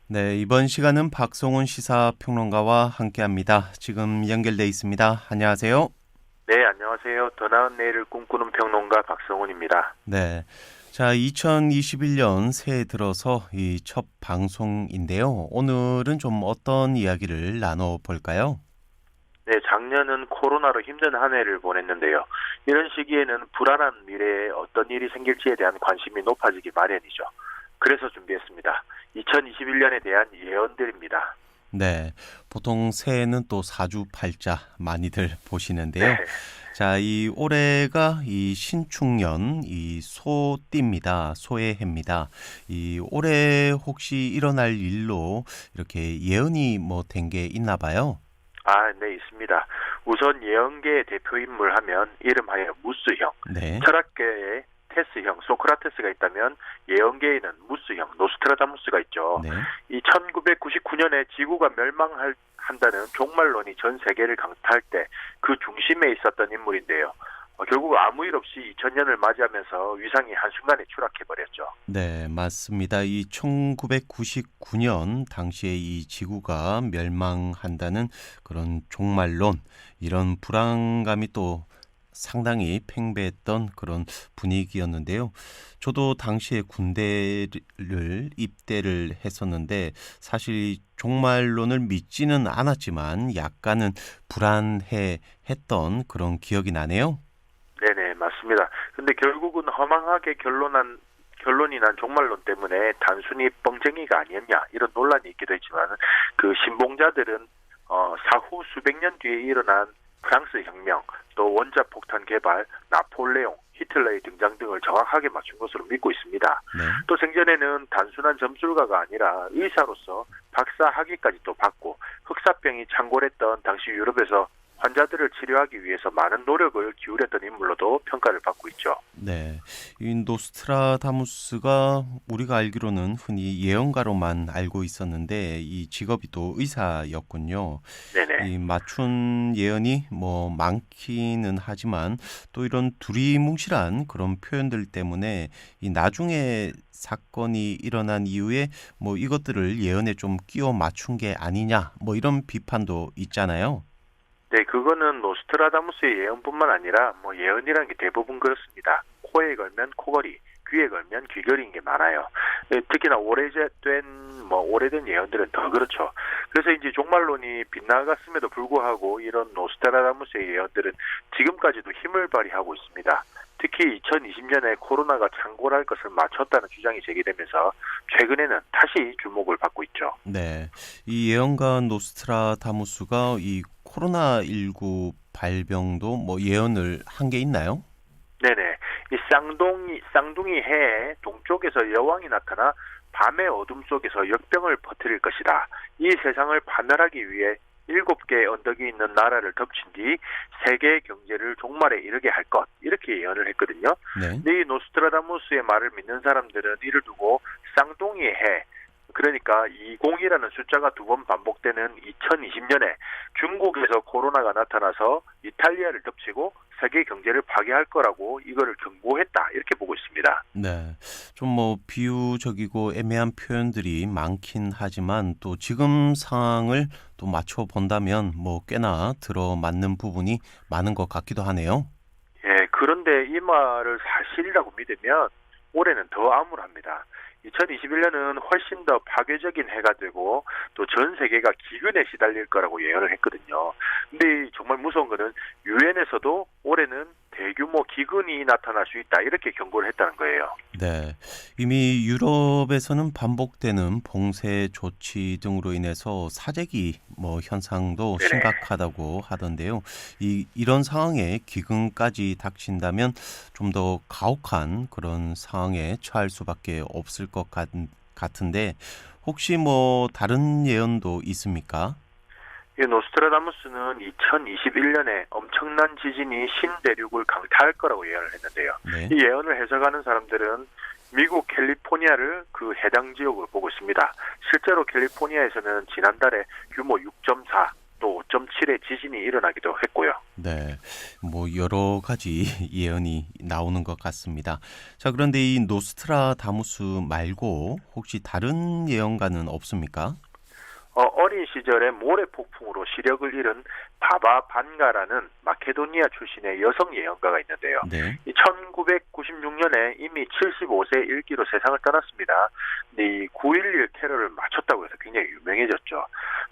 네, 이번 시간은 박성훈 시사평론가와 함께합니다. 지금 연결돼 있습니다. 안녕하세요. 네, 안녕하세요. 더 나은 내일을 꿈꾸는 평론가 박성훈입니다. 네, 자, 2021년 새해 들어서 이 첫 방송인데요. 오늘은 좀 어떤 이야기를 나눠볼까요? 네, 작년은 코로나로 힘든 한 해를 보냈는데요. 이런 시기에는 불안한 미래에 어떤 일이 생길지에 대한 관심이 높아지기 마련이죠. 그래서 준비했습니다. 2021년에 대한 예언들입니다. 네, 보통 새해는 또 사주팔자 많이들 보시는데요. 네. 자, 이 올해가 이 신축년, 이 소띠입니다. 소의 해입니다. 이 올해 혹시 일어날 일로 이렇게 예언이 뭐 된 게 있나 봐요. 네, 있습니다. 우선 예언계의 대표 인물 하면 이름하여 무스형, 네, 철학계의 테스형, 소크라테스가 있다면 예언계에는 무스형, 노스트라다무스가 있죠. 네, 이 1999년에 지구가 멸망한다는 종말론이 전 세계를 강타할 때 그 중심에 있었던 인물인데요. 결국 아무 일 없이 2000년을 맞이하면서 위상이 한순간에 추락해버렸죠. 네, 맞습니다. 이 1999년 당시에 이 지구가 멸망한다는 그런 종말론, 이런 불안감이 또 상당히 팽배했던 그런 분위기였는데요. 저도 당시에 군대를 입대를 했었는데 사실 이 종말론을 믿지는 않았지만 약간은 불안해 했던 그런 기억이 나네요. 네네, 맞습니다. 근데 결국은 허망하게 결론이 난 종말론 때문에 단순히 뻥쟁이가 아니었냐 이런 논란이 있기도 했지만 그 신봉자들은 사후 수백 년 뒤에 일어난 프랑스 혁명, 또 원자 폭탄 개발, 나폴레옹, 히틀러의 등장 등을 정확하게 맞춘 것으로 믿고 있습니다. 네. 또 생전에는 단순한 점술가가 아니라 의사로서 박사 학위까지 또 받고 흑사병이 창궐했던 당시 유럽에서 환자들을 치료하기 위해서 많은 노력을 기울였던 인물로도 평가를 받고 있죠. 네, 이 노스트라다무스가 우리가 알기로는 흔히 예언가로만 알고 있었는데 이 직업이 또 의사였군요. 네네. 이 맞춘 예언이 뭐 많기는 하지만 또 이런 두리뭉실한 그런 표현들 때문에 이 나중에 사건이 일어난 이후에 뭐 이것들을 예언에 좀 끼워 맞춘 게 아니냐 뭐 이런 비판도 있잖아요. 네, 그거는 노스트라다무스의 예언뿐만 아니라 뭐 예언이라는 게 대부분 그렇습니다. 코에 걸면 코걸이, 귀에 걸면 귀걸이인 게 많아요. 네, 특히나 오래된 예언들은 더 그렇죠. 그래서 이제 종말론이 빗나갔음에도 불구하고 이런 노스트라다무스의 예언들은 지금까지도 힘을 발휘하고 있습니다. 특히 2020년에 코로나가 창궐할 것을 맞췄다는 주장이 제기되면서 최근에는 다시 주목을 받고 있죠. 네, 이 예언가 노스트라다무스가 이 코로나19 발병도 뭐 예언을 한 게 있나요? 네네. 이 쌍둥이 해에 동쪽에서 여왕이 나타나 밤의 어둠 속에서 역병을 퍼뜨릴 것이다. 이 세상을 파멸하기 위해 7개의 언덕이 있는 나라를 덮친 뒤 세계의 경제를 종말에 이르게 할 것. 이렇게 예언을 했거든요. 네. 근데 이 노스트라다무스의 말을 믿는 사람들은 이를 두고 쌍둥이의 해, 그러니까 20이라는 숫자가 두 번 반복되는 2020년에 중국에서 코로나가 나타나서 이탈리아를 덮치고 세계 경제를 파괴할 거라고 이거를 경고했다. 이렇게 보고 있습니다. 네. 좀 뭐 비유적이고 애매한 표현들이 많긴 하지만 또 지금 상황을 또 맞춰 본다면 뭐 꽤나 들어맞는 부분이 많은 것 같기도 하네요. 예, 그런데 이 말을 사실이라고 믿으면 올해는 더 암울합니다. 2021년은 훨씬 더 파괴적인 해가 되고 또 전 세계가 기근에 시달릴 거라고 예언을 했거든요. 근데 정말 무서운 거는 유엔에서도 올해는 대규모 기근이 나타날 수 있다 이렇게 경고를 했다는 거예요. 네. 이미 유럽에서는 반복되는 봉쇄 조치 등으로 인해서 사재기 뭐 현상도 네네. 심각하다고 하던데요. 이런 상황에 기근까지 닥친다면 좀 더 가혹한 그런 상황에 처할 수밖에 없을 것 같은데 혹시 뭐 다른 예언도 있습니까? 이 노스트라다무스는 2021년에 엄청난 지진이 신대륙을 강타할 거라고 예언을 했는데요. 네. 이 예언을 해석하는 사람들은 미국 캘리포니아를 그 해당 지역으로 보고 있습니다. 실제로 캘리포니아에서는 지난달에 규모 6.4, 또 5.7의 지진이 일어나기도 했고요. 네, 뭐 여러 가지 예언이 나오는 것 같습니다. 자, 그런데 이 노스트라다무스 말고 혹시 다른 예언가는 없습니까? 어린 시절에 모래 폭풍으로 시력을 잃은 바바 반가라는 마케도니아 출신의 여성 예언가가 있는데요. 네, 이 1996년에 이미 75세 일기로 세상을 떠났습니다. 근데 이 9.11 테러를 맞췄다고 해서 굉장히 유명해졌죠.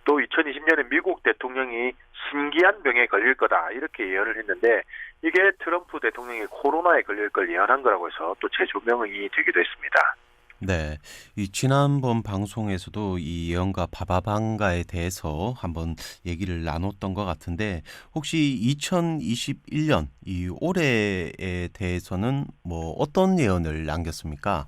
또 2020년에 미국 대통령이 신기한 병에 걸릴 거다 이렇게 예언을 했는데 이게 트럼프 대통령이 코로나에 걸릴 걸 예언한 거라고 해서 또 재조명이 되기도 했습니다. 네. 이 지난번 방송에서도 이 예언가 바바방가에 대해서 한번 얘기를 나눴던 것 같은데 혹시 2021년 이 올해에 대해서는 뭐 어떤 예언을 남겼습니까?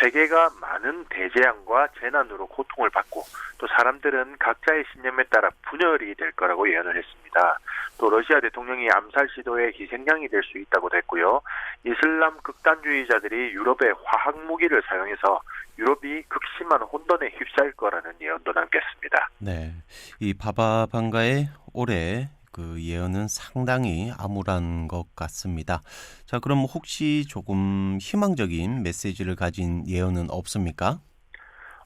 세계가 많은 대재앙과 재난으로 고통을 받고 또 사람들은 각자의 신념에 따라 분열이 될 거라고 예언을 했습니다. 또 러시아 대통령이 암살 시도의 희생양이 될 수 있다고 했고요. 이슬람 극단주의자들이 유럽의 화학 무기를 사용해서 유럽이 극심한 혼돈에 휩싸일 거라는 예언도 남겼습니다. 네. 이 바바방가의 올해 그 예언은 상당히 암울한 것 같습니다. 자, 그럼 혹시 조금 희망적인 메시지를 가진 예언은 없습니까?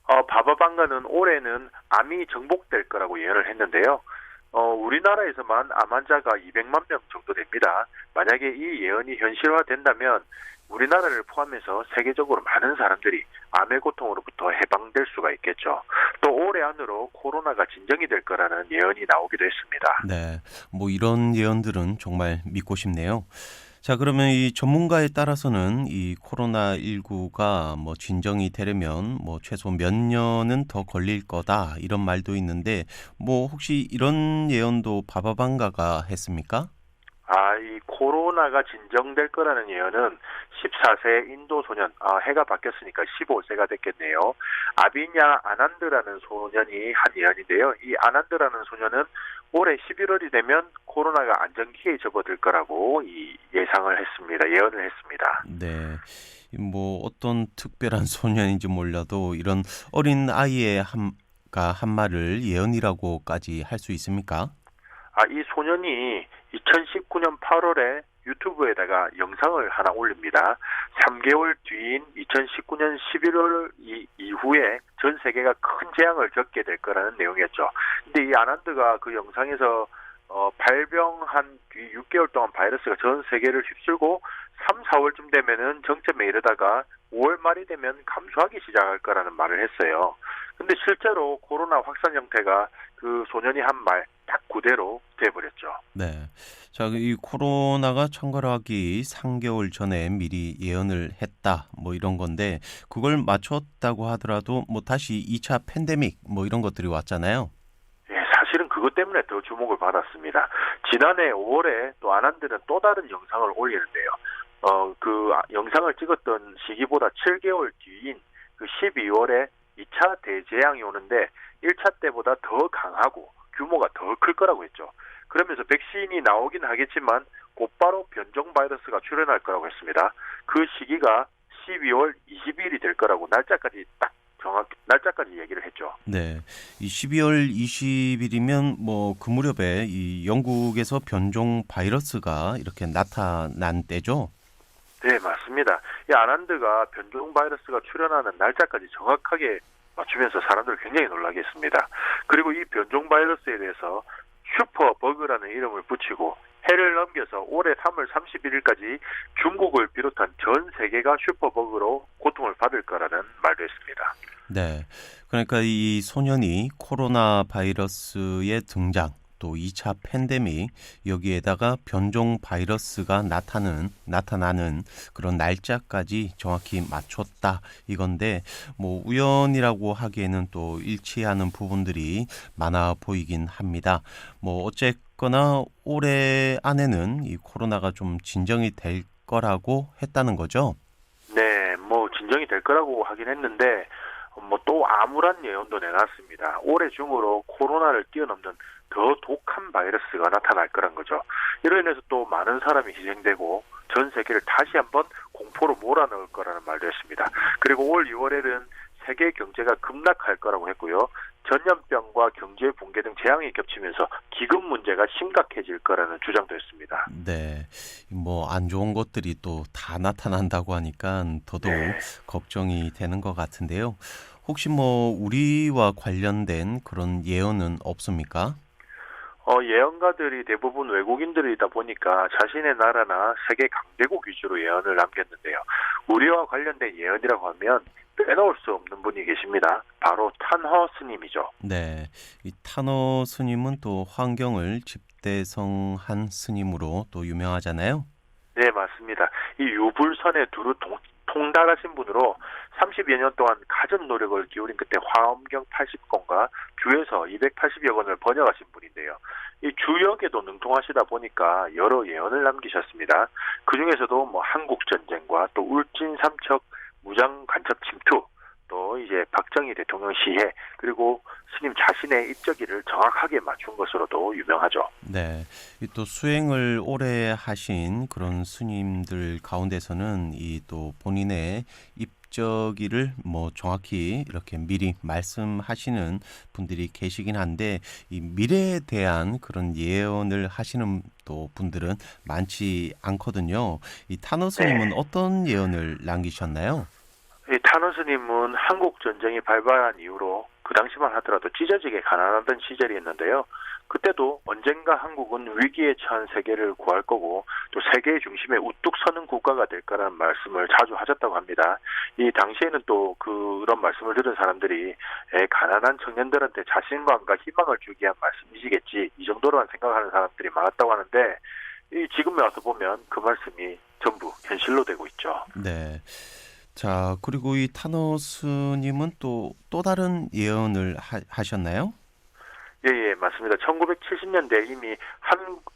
바바방가는 올해는 암이 정복될 거라고 예언을 했는데요. 우리나라에서만 암 환자가 200만 명 정도 됩니다. 만약에 이 예언이 현실화된다면 우리나라를 포함해서 세계적으로 많은 사람들이 암의 고통으로부터 해방될 수가 있겠죠. 또 올해 안으로 코로나가 진정이 될 거라는 예언이 나오기도 했습니다. 네, 뭐 이런 예언들은 정말 믿고 싶네요. 자, 그러면 이 전문가에 따라서는 이 코로나19가 뭐 진정이 되려면 뭐 최소 몇 년은 더 걸릴 거다 이런 말도 있는데 뭐 혹시 이런 예언도 바바방가가 했습니까? 이 코로나가 진정될 거라는 예언은 14세 인도 소년, 해가 바뀌었으니까 15세가 됐겠네요. 아비냐 아난드라는 소년이 한 예언인데요. 이 아난드라는 소년은 올해 11월이 되면 코로나가 안정기에 접어들 거라고 예상을 했습니다. 예언을 했습니다. 네. 뭐 어떤 특별한 소년인지 몰라도 이런 어린 아이의 한 말을 예언이라고까지 할 수 있습니까? 이 소년이 2019년 8월에 유튜브에다가 영상을 하나 올립니다. 3개월 뒤인 2019년 11월 이후에 전 세계가 큰 재앙을 겪게 될 거라는 내용이었죠. 근데 이 아난드가 그 영상에서 발병한 뒤 6개월 동안 바이러스가 전 세계를 휩쓸고 3, 4월쯤 되면은 정점에 이르다가 5월 말이 되면 감소하기 시작할 거라는 말을 했어요. 근데 실제로 코로나 확산 형태가 그 소년이 한 말 딱 그대로 돼버렸죠. 네. 자, 이 코로나가 창궐하기 3개월 전에 미리 예언을 했다. 뭐 이런 건데 그걸 맞췄다고 하더라도 뭐 다시 2차 팬데믹 뭐 이런 것들이 왔잖아요. 예, 사실은 그것 때문에 더 주목을 받았습니다. 지난해 5월에 또 아난드는 또 다른 영상을 올리는데요. 그 영상을 찍었던 시기보다 7개월 뒤인 그 12월에 2차 대재앙이 오는데 1차 때보다 더 강하고 규모가 더 클 거라고 했죠. 그러면서 백신이 나오긴 하겠지만 곧바로 변종 바이러스가 출현할 거라고 했습니다. 그 시기가 12월 20일이 될 거라고 날짜까지 딱 정확히 날짜까지 얘기를 했죠. 네. 이 12월 20일이면 뭐 그 무렵에 이 영국에서 변종 바이러스가 이렇게 나타난 때죠. 네, 맞습니다. 이 아난드가 변종 바이러스가 출현하는 날짜까지 정확하게 맞추면서 사람들을 굉장히 놀라게 했습니다. 그리고 이 변종 바이러스에 대해서 슈퍼버그라는 이름을 붙이고 해를 넘겨서 올해 3월 31일까지 중국을 비롯한 전 세계가 슈퍼버그로 고통을 받을 거라는 말도 했습니다. 네. 그러니까 이 소년이 코로나 바이러스의 등장 또 2차 팬데믹 여기에다가 변종 바이러스가 나타나는 그런 날짜까지 정확히 맞췄다 이건데 뭐 우연이라고 하기에는 또 일치하는 부분들이 많아 보이긴 합니다. 뭐 어쨌거나 올해 안에는 이 코로나가 좀 진정이 될 거라고 했다는 거죠. 네, 뭐 진정이 될 거라고 하긴 했는데 뭐 또 암울한 예언도 내놨습니다. 올해 중으로 코로나를 뛰어넘는 더 독한 바이러스가 나타날 거란 거죠. 이로 인해서 또 많은 사람이 희생되고 전 세계를 다시 한번 공포로 몰아넣을 거라는 말도 했습니다. 그리고 올 6월에는 세계 경제가 급락할 거라고 했고요. 전염병과 경제 붕괴 등 재앙이 겹치면서 기금 문제가 심각해질 거라는 주장도 했습니다. 네. 뭐 안 좋은 것들이 또 다 나타난다고 하니까 더더욱 네. 걱정이 되는 것 같은데요. 혹시 뭐 우리와 관련된 그런 예언은 없습니까? 예언가들이 대부분 외국인들이다 보니까 자신의 나라나 세계 강대국 위주로 예언을 남겼는데요. 우리와 관련된 예언이라고 하면 빼놓을 수 없는 분이 계십니다. 바로 탄허 스님이죠. 네. 이 타노 스님은 또 환경을 집대성한 스님으로 또 유명하잖아요. 네, 맞습니다. 이 유불선에 두루 통달하신 분으로 30여 년 동안 갖은 노력을 기울인 끝에 화엄경 80권과 주에서 280여 권을 번역하신 분인데요. 이 주역에도 능통하시다 보니까 여러 예언을 남기셨습니다. 그 중에서도 뭐 한국 전쟁과 또 울진 삼척 무장 간첩 침투, 또 이제 박정희 대통령 시해, 그리고 스님 자신의 입적기를 정확하게 맞춘 것으로도 유명하죠. 네. 이 또 수행을 오래 하신 그런 스님들 가운데서는 이 또 본인의 입적기를 뭐 정확히 이렇게 미리 말씀하시는 분들이 계시긴 한데 이 미래에 대한 그런 예언을 하시는 또 분들은 많지 않거든요. 이 타노 스님은 네. 어떤 예언을 남기셨나요? 이 탄원 스님은 한국 전쟁이 발발한 이후로 그 당시만 하더라도 찢어지게 가난하던 시절이 있는데요. 그때도 언젠가 한국은 위기에 처한 세계를 구할 거고 또 세계의 중심에 우뚝 서는 국가가 될 거라는 말씀을 자주 하셨다고 합니다. 이 당시에는 또 그런 말씀을 들은 사람들이 가난한 청년들한테 자신감과 희망을 주기 위한 말씀이시겠지, 이 정도로만 생각하는 사람들이 많았다고 하는데, 이 지금에 와서 보면 그 말씀이 전부 현실로 되고 있죠. 네. 자, 그리고 이 타노스님은 또 다른 예언을 하셨나요? 예, 예, 맞습니다. 1970년대 이미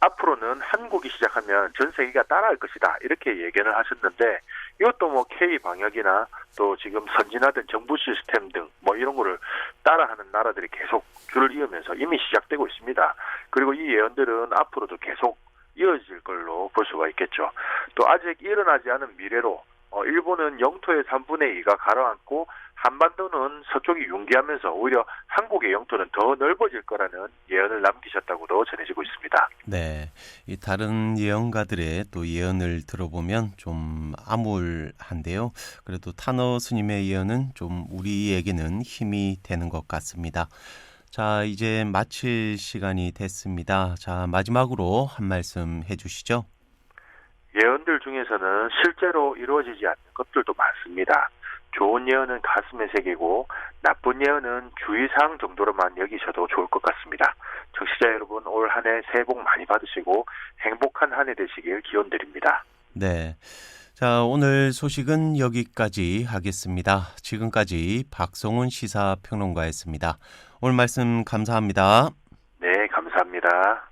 앞으로는 한국이 시작하면 전 세계가 따라할 것이다, 이렇게 예견을 하셨는데, 이것도 뭐 K 방역이나 또 지금 선진화된 정부 시스템 등 뭐 이런 거를 따라하는 나라들이 계속 줄을 이으면서 이미 시작되고 있습니다. 그리고 이 예언들은 앞으로도 계속 이어질 걸로 볼 수가 있겠죠. 또 아직 일어나지 않은 미래로 일본은 영토의 3분의 2가 가라앉고 한반도는 서쪽이 융기하면서 오히려 한국의 영토는 더 넓어질 거라는 예언을 남기셨다고도 전해지고 있습니다. 네. 이 다른 예언가들의 또 예언을 들어보면 좀 암울한데요. 그래도 타노 스님의 예언은 좀 우리에게는 힘이 되는 것 같습니다. 자, 이제 마칠 시간이 됐습니다. 자, 마지막으로 한 말씀 해주시죠. 예언들 중에서는 실제로 이루어지지 않는 것들도 많습니다. 좋은 예언은 가슴에 새기고 나쁜 예언은 주의사항 정도로만 여기셔도 좋을 것 같습니다. 청취자 여러분, 올 한 해 새해 복 많이 받으시고 행복한 한 해 되시길 기원드립니다. 네. 자, 오늘 소식은 여기까지 하겠습니다. 지금까지 박성훈 시사평론가였습니다. 오늘 말씀 감사합니다. 네, 감사합니다.